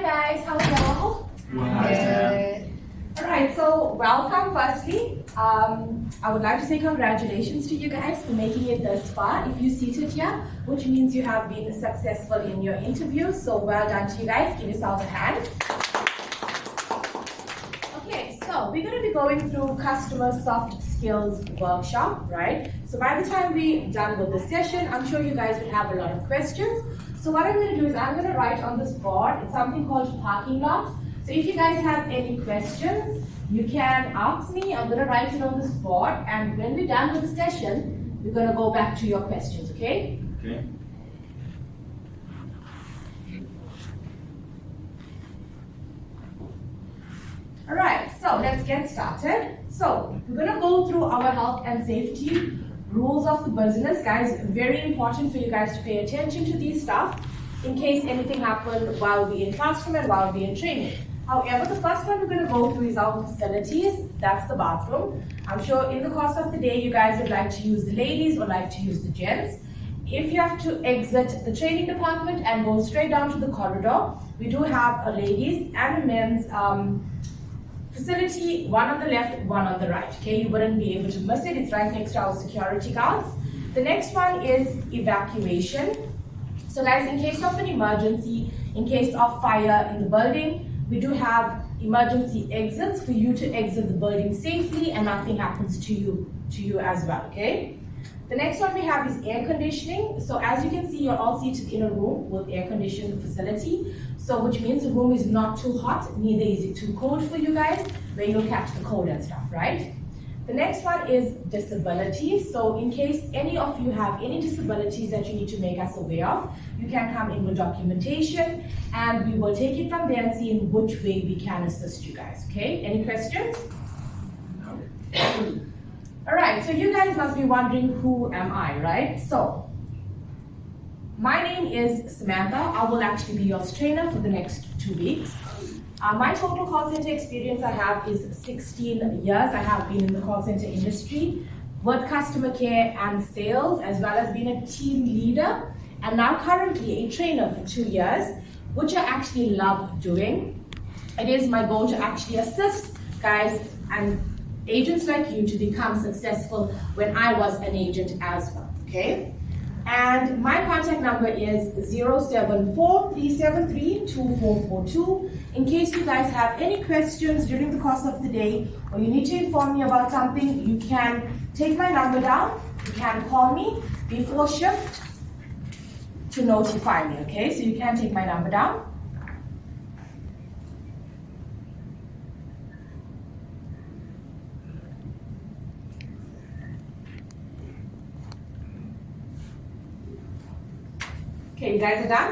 guys, how are y'all? Good. Alright, so welcome firstly. I would like to say congratulations to you guys for making it this far. If you seated here, which means you have been successful in your interview. So well done to you guys. Give yourself a hand. Okay, so we're going to be going through customer soft skills workshop, right? So by the time we're done with the session, I'm sure you guys will have a lot of questions. So what I'm going to do is I'm going to write on this board, it's something called parking lot. So if you guys have any questions, you can ask me. I'm going to write it on this board, and when we're done with the session, we're going to go back to your questions, okay? Okay. Alright, so let's get started. So we're going to go through our health and safety rules of the business. Guys, very important for you guys to pay attention to these stuff in case anything happens while we're in classroom and while we're in training. However, the first one we're going to go through is our facilities. That's the bathroom. I'm sure in the course of the day, you guys would like to use the ladies or like to use the gents. If you have to exit the training department and go straight down to the corridor, we do have a ladies and a men's facility, one on the left, one on the right. Okay, you wouldn't be able to miss it. It's right next to our security guards. The next one is evacuation. So guys, in case of an emergency, in case of fire in the building, we do have emergency exits for you to exit the building safely and nothing happens to you as well, okay? The next one we have is air conditioning. So as you can see, you're all seated in a room with air conditioned facility. So which means the room is not too hot, neither is it too cold for you guys, where you'll catch the cold and stuff, right? The next one is disability. So in case any of you have any disabilities that you need to make us aware of, you can come in with documentation and we will take it from there and see in which way we can assist you guys, okay? Any questions? No. All right, so you guys must be wondering, who am I, right? So my name is Samantha. I will actually be your trainer for the next 2 weeks. My total call center experience I have is 16 years. I have been in the call center industry with customer care and sales, as well as being a team leader, and now currently a trainer for 2 years, which I actually love doing. It is my goal to actually assist guys and agents like you to become successful when I was an agent as well, okay? And my contact number is 074-373-2442. In case you guys have any questions during the course of the day, or you need to inform me about something, you can take my number down. You can call me before shift to notify me, okay? So you can take my number down. Okay, you guys are done?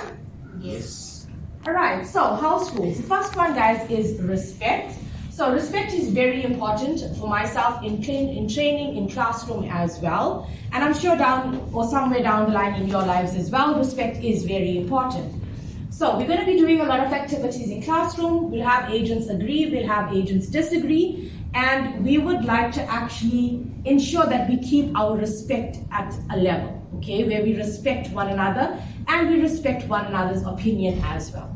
Yes. Alright, so house rules. The first one, guys, is respect. So respect is very important for myself in training, in classroom as well. And I'm sure down or somewhere down the line in your lives as well, respect is very important. So we're going to be doing a lot of activities in classroom. We'll have agents agree, we'll have agents disagree. And we would like to actually ensure that we keep our respect at a level, okay, where we respect one another and we respect one another's opinion as well.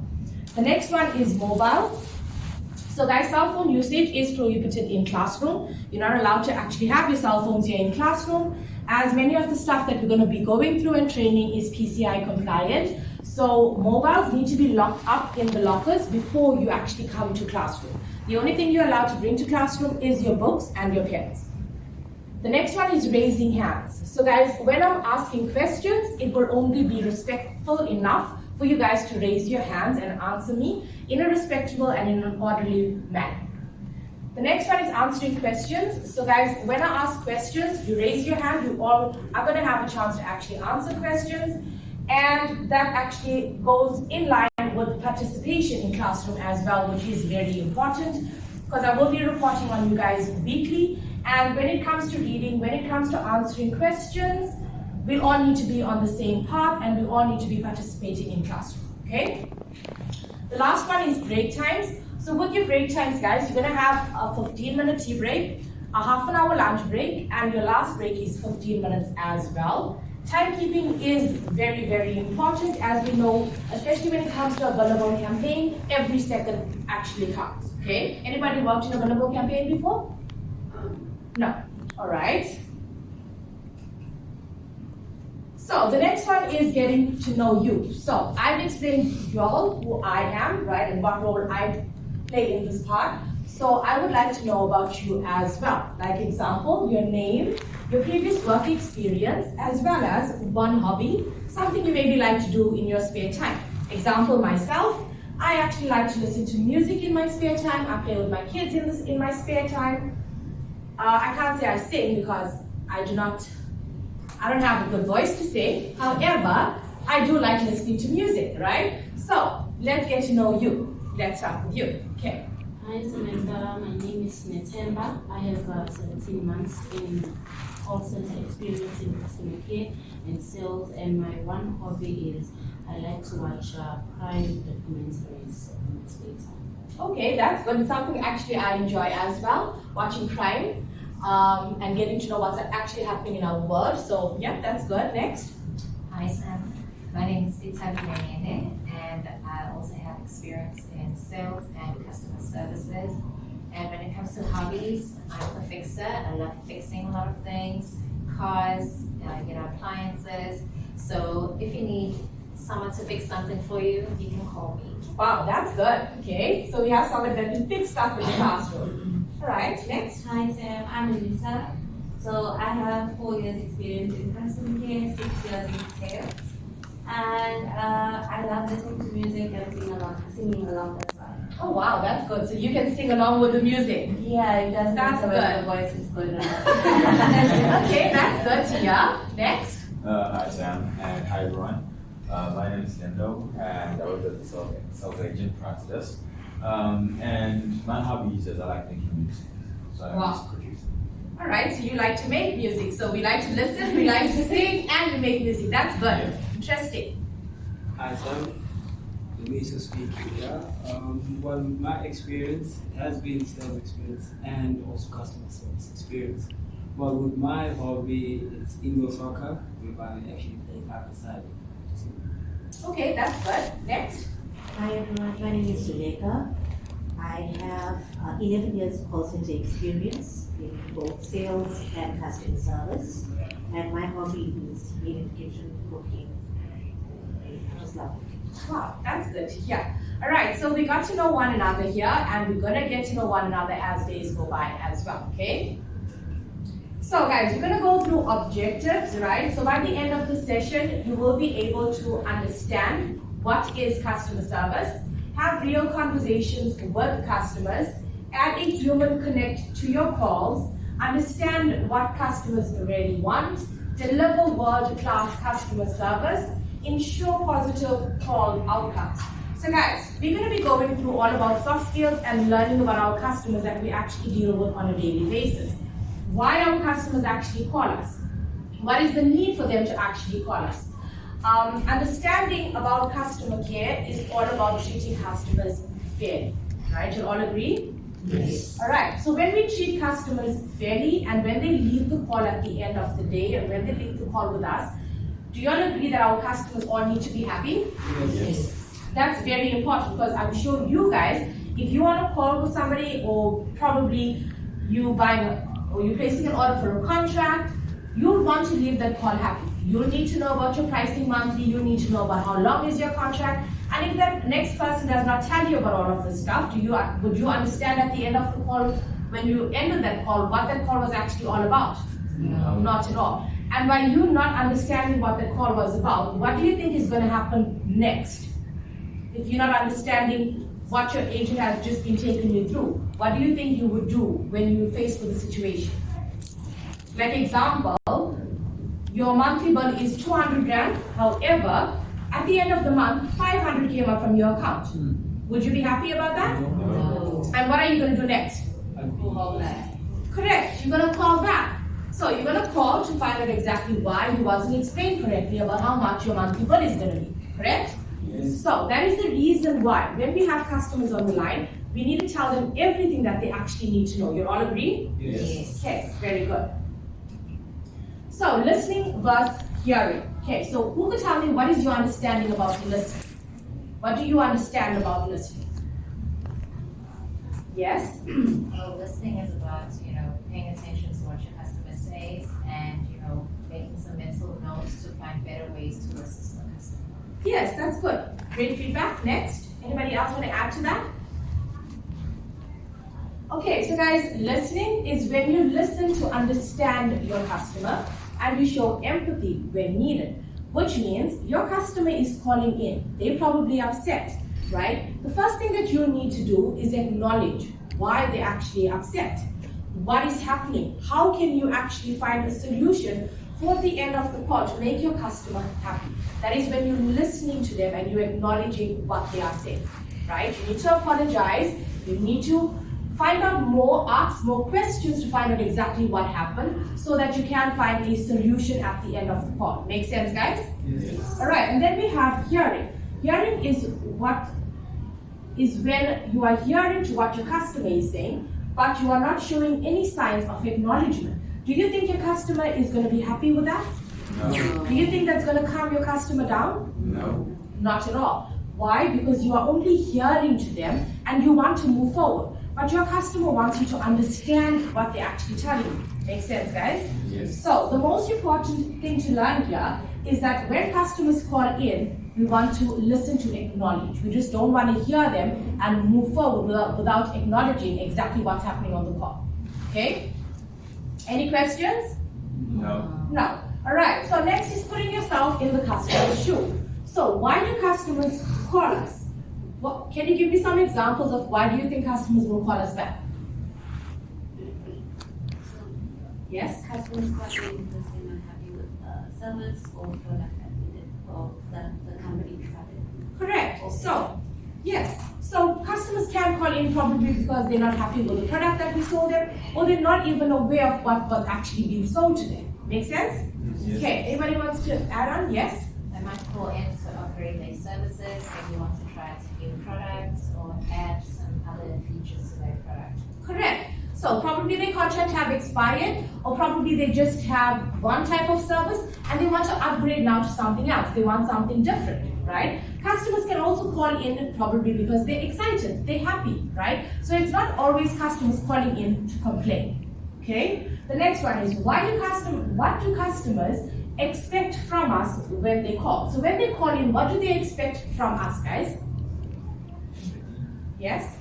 The next one is mobile. So guys, cell phone usage is prohibited in classroom. You're not allowed to actually have your cell phones here in classroom, as many of the stuff that we're going to be going through and training is PCI compliant. So mobiles need to be locked up in the lockers before you actually come to classroom. The only thing you're allowed to bring to classroom is your books and your pens. The next one is raising hands. So guys, when I'm asking questions, it will only be respectful enough for you guys to raise your hands and answer me in a respectable and in an orderly manner. The next one is answering questions. So guys, when I ask questions, you raise your hand, you all are going to have a chance to actually answer questions, and that actually goes in line with participation in classroom as well, which is very important because I will be reporting on you guys weekly. And when it comes to reading, when it comes to answering questions, we all need to be on the same path and we all need to be participating in classroom, okay? The last one is break times. So with your break times, guys, you're gonna have a 15-minute tea break, a half an hour lunch break, and your last break is 15 minutes as well. Timekeeping is very, very important, as we know, especially when it comes to a billable campaign. Every second actually counts. Okay? Anybody worked in a billable campaign before? No. All right. So the next one is getting to know you. So I've explained to y'all who I am, right, and what role I play in this part. So I would like to know about you as well. Like example, your name, your previous work experience, as well as one hobby, something you maybe like to do in your spare time. Example, myself, I actually like to listen to music in my spare time. I play with my kids in my spare time. I can't say I sing because I don't have a good voice to sing. However, I do like listening to music, right? So let's get to know you. Let's start with you. Okay. Hi Samantha, my name is Netemba. I have 17 months in call center experience in customer care and sales, and my one hobby is I like to watch crime documentaries on my spare time. Okay, that's good. It's something actually I enjoy as well, watching crime and getting to know what's actually happening in our world. So yeah, that's good. Next. Hi Sam, my name is Sita Guinene, and I also have experience in sales and customer services. And when it comes to hobbies, I'm a fixer. I love fixing a lot of things, cars, appliances. So if you need someone to fix something for you, you can call me. Wow, that's good. Okay, so we have someone that can fix stuff in the classroom. All right, next. Hi Sam, I'm Elisa. So I have 4 years experience in customer care, 6 years in sales. And I love listening to music and singing along as well. Oh wow, that's good. So you can sing along with the music. Yeah, it does. That's good. The voice is good enough. Okay, that's good to hear. Next. Hi Sam, and hi everyone. My name is Lindo, and I work as a sales agent prior to this. And my hobby is I like making music, so I Wow. like to produce. All right, so you like to make music. So we like to listen, we like to sing, and we make music. That's good. Interesting. Hi Sam, Demeso speaking here. Well, my experience has been sales experience and also customer service experience. Well, with my hobby, it's indoor soccer, whereby I actually play 5-a-side. Okay, that's good. Next. Hi everyone, my name is Zuleika. I have 11 years call center experience in both sales and customer service. And my hobby is being in the kitchen, cooking. I just love it. Wow, that's good to hear. All right, so we got to know one another here, and we're gonna get to know one another as days go by as well, okay? So guys, we're gonna go through objectives, right? So by the end of the session, you will be able to understand what is customer service, have real conversations with customers, add a human connect to your calls, understand what customers really want, deliver world-class customer service, ensure positive call outcomes. So guys, we're going to be going through all about soft skills and learning about our customers that we actually deal with on a daily basis. Why our customers actually call us? What is the need for them to actually call us? Understanding about customer care is all about treating customers fairly, right? You'll all agree? Yes. All right, so when we treat customers fairly and when they leave the call at the end of the day and when they leave the call with us, do you all agree that our customers all need to be happy? Yes. That's very important because I'm sure you guys, if you want to call with somebody or probably you're placing an order for a contract, you'll want to leave that call happy. You'll need to know about your pricing monthly, you need to know about how long is your contract, and if that next person does not tell you about all of this stuff, would you understand at the end of the call, when you ended that call, what that call was actually all about? No. Not at all. And by you not understanding what that call was about, what do you think is going to happen next? If you're not understanding what your agent has just been taking you through, what do you think you would do when you're faced with a situation? Like example, your monthly bill is 200 Rand, however, at the end of the month, 500 came up from your account. Would you be happy about that? No. And what are you going to do next? Correct, you're going to call back. So you're going to call to find out exactly why you wasn't explained correctly about how much your monthly bill is going to be, correct? Yes. So that is the reason why when we have customers on the line, we need to tell them everything that they actually need to know. You all agree? Yes. Okay, very good. So listening versus Hearing. Okay, so who could tell me what is your understanding about listening? What do you understand about listening? Yes? Well, listening is about, paying attention to what your customer says and, making some mental notes to find better ways to assist the customer. Yes, that's good. Great feedback. Next. Anybody else want to add to that? Okay, so guys, listening is when you listen to understand your customer and you show empathy when needed, which means your customer is calling in. They're probably upset, right? The first thing that you need to do is acknowledge why they're actually upset. What is happening? How can you actually find a solution for the end of the call to make your customer happy? That is when you're listening to them and you're acknowledging what they are saying, right? You need to apologize. You need to find out more, ask more questions to find out exactly what happened so that you can find a solution at the end of the call. Make sense, guys? Yes. All right, and then we have hearing. Hearing is when you are hearing to what your customer is saying, but you are not showing any signs of acknowledgement. Do you think your customer is going to be happy with that? No. Do you think that's going to calm your customer down? No. Not at all. Why? Because you are only hearing to them and you want to move forward. But your customer wants you to understand what they're actually telling you. Makes sense, guys? Yes. So the most important thing to learn here is that when customers call in, we want to listen to acknowledge. We just don't want to hear them and move forward without acknowledging exactly what's happening on the call. Okay? Any questions? No. No. All right. So next is putting yourself in the customer's shoe. So why do customers call us? Can you give me some examples of why do you think customers will call us back? Yes? Customers call in because they're not happy with service or product that we did or the company started. Correct. So, yes. So customers can call in probably because they're not happy with the product that we sold them, or they're not even aware of what was actually being sold to them. Make sense? Yes. Okay. Anybody wants to add on? Yes? They might call in to upgrade their services, maybe want to try out new products or add some other features to their product. Correct. So probably their contract have expired, or probably they just have one type of service and they want to upgrade now to something else. They want something different, right? Customers can also call in probably because they're excited, they're happy, right? So it's not always customers calling in to complain. Okay? The next one is what do customers expect from us when they call? So when they call in, what do they expect from us, guys? Yes?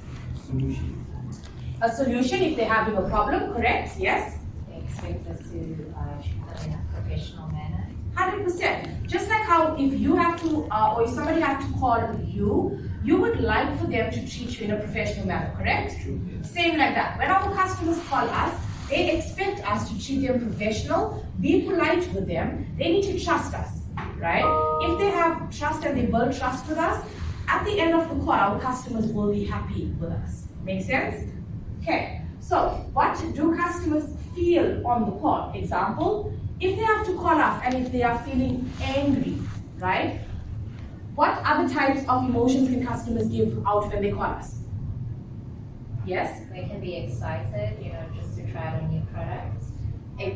Solution. A solution if they're having a problem, correct? Yes? They expect us to treat them in a professional manner. 100%. Just like how if you have to, or if somebody has to call you, you would like for them to treat you in a professional manner, correct? True. Yes. Same like that. When our customers call us, they expect us to treat them professional, be polite with them. They need to trust us, right? If they have trust and they build trust with us, at the end of the call, our customers will be happy with us. Make sense? Okay. So, what do customers feel on the call? Example, if they have to call us and if they are feeling angry, right? What other types of emotions can customers give out when they call us? Yes? They can be excited, just to try out a new product.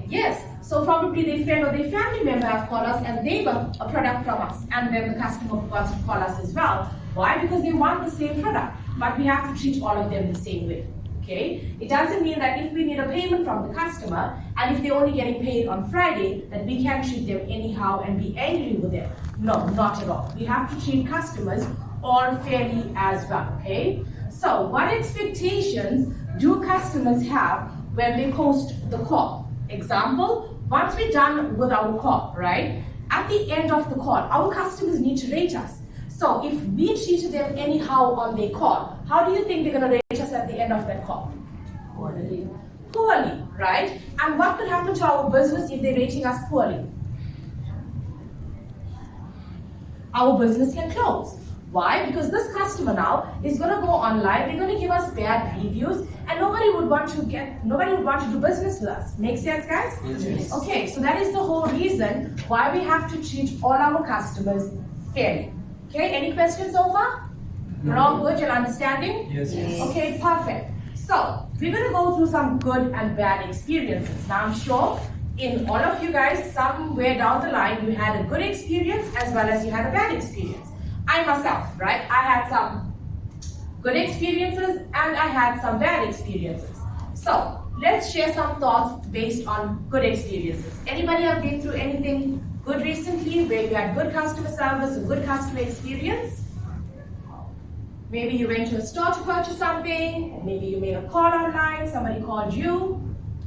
Yes. So probably their friend or their family member have called us and they got a product from us, and then the customer wants to call us as well. Why? Because they want the same product, but we have to treat all of them the same way. Okay? It doesn't mean that if we need a payment from the customer and if they're only getting paid on Friday, that we can treat them anyhow and be angry with them. No, not at all. We have to treat customers all fairly as well. Okay? So, what expectations do customers have when they post the call? Example, once we're done with our call, right? At the end of the call, our customers need to rate us. So if we treated them anyhow on their call, how do you think they're going to rate us at the end of that call? Poorly. Poorly, right? And what could happen to our business if they're rating us poorly? Our business can close. Why? Because this customer now is going to go online, they're going to give us bad reviews, and nobody would want to do business with us. Make sense, guys? Yes. Okay, so that is the whole reason why we have to treat all our customers fairly. Okay, any questions so far? You're all good, you're understanding? Yes. Okay, perfect. So, we're going to go through some good and bad experiences. Now, I'm sure in all of you guys, somewhere down the line, you had a good experience as well as you had a bad experience. I myself, right? I had some good experiences and I had some bad experiences. So let's share some thoughts based on good experiences. Anybody have been through anything good recently where you had good customer service or good customer experience? Maybe you went to a store to purchase something, or maybe you made a call online, somebody called you.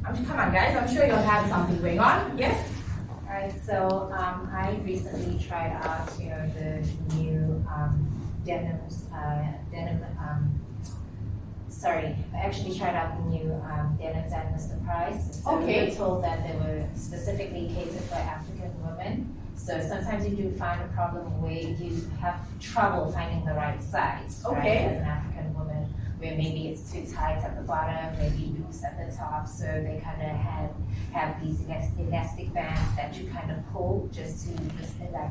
Come on guys, I'm sure you'll have something going on. Yes? Alright, so I recently tried out, the new I actually tried out the new denims at Mr. Price. So Okay. we were told that they were specifically catered for African women. So sometimes you do find a problem where you have trouble finding the right size, Okay. right, as an African woman, where maybe it's too tight at the bottom, maybe loose at the top. So they kind of have these elastic bands that you kind of pull just to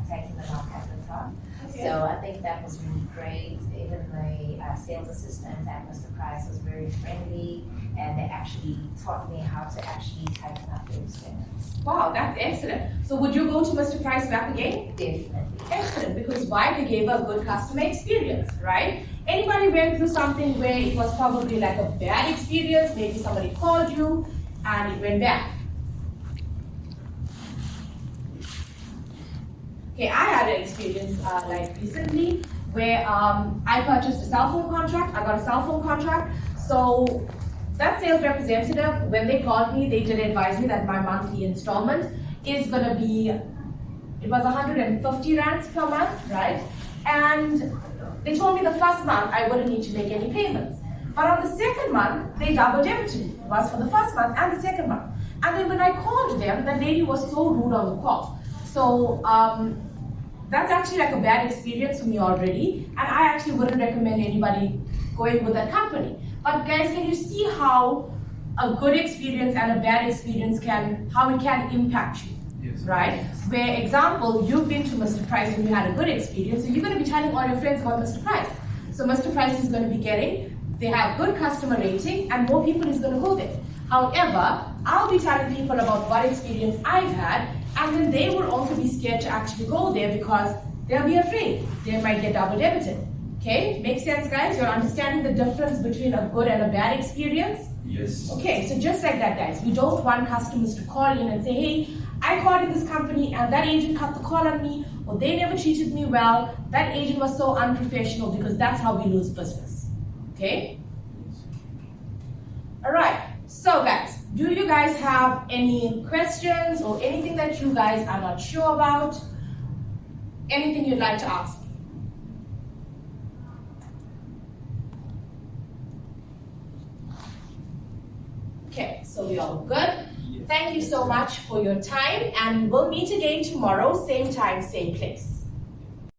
tighten them up at the top. Okay. So I think that was really great. Even the sales assistant at Mr. Price was very friendly, and they actually taught me how to actually tighten up those bands. Wow, that's excellent. So would you go to Mr. Price back again? Definitely. Excellent, because why? They gave a good customer experience, right? Anybody went through something where it was probably like a bad experience, maybe somebody called you and it went bad? Okay, I had an experience recently where I purchased a cell phone contract. I got a cell phone contract. So that sales representative, when they called me, they did advise me that my monthly installment is gonna be, it was 150 rands per month, right? And they told me the first month I wouldn't need to make any payments. But on the second month, they double debited me. It was for the first month and the second month. And then when I called them, that lady was so rude on the call. So that's actually like a bad experience for me already. And I actually wouldn't recommend anybody going with that company. But guys, can you see how a good experience and a bad experience how it can impact you? Yes. Right? Where example, you've been to Mr. Price and you had a good experience, so you're going to be telling all your friends about Mr. Price. So Mr. Price is going to be they have good customer rating and more people is going to go there. However, I'll be telling people about what experience I've had, and then they will also be scared to actually go there because they'll be afraid. They might get double debited. Okay? Makes sense, guys? You're understanding the difference between a good and a bad experience? Yes. Okay, so just like that, guys, we don't want customers to call in and say, hey, I called in this company and that agent cut the call on me, or they never treated me well, that agent was so unprofessional, because that's how we lose business. Okay? Alright, so guys, do you guys have any questions or anything that you guys are not sure about? Anything you'd like to ask? Okay, so we're all good. Yes. Thank you so much for your time, and we'll meet again tomorrow, same time, same place.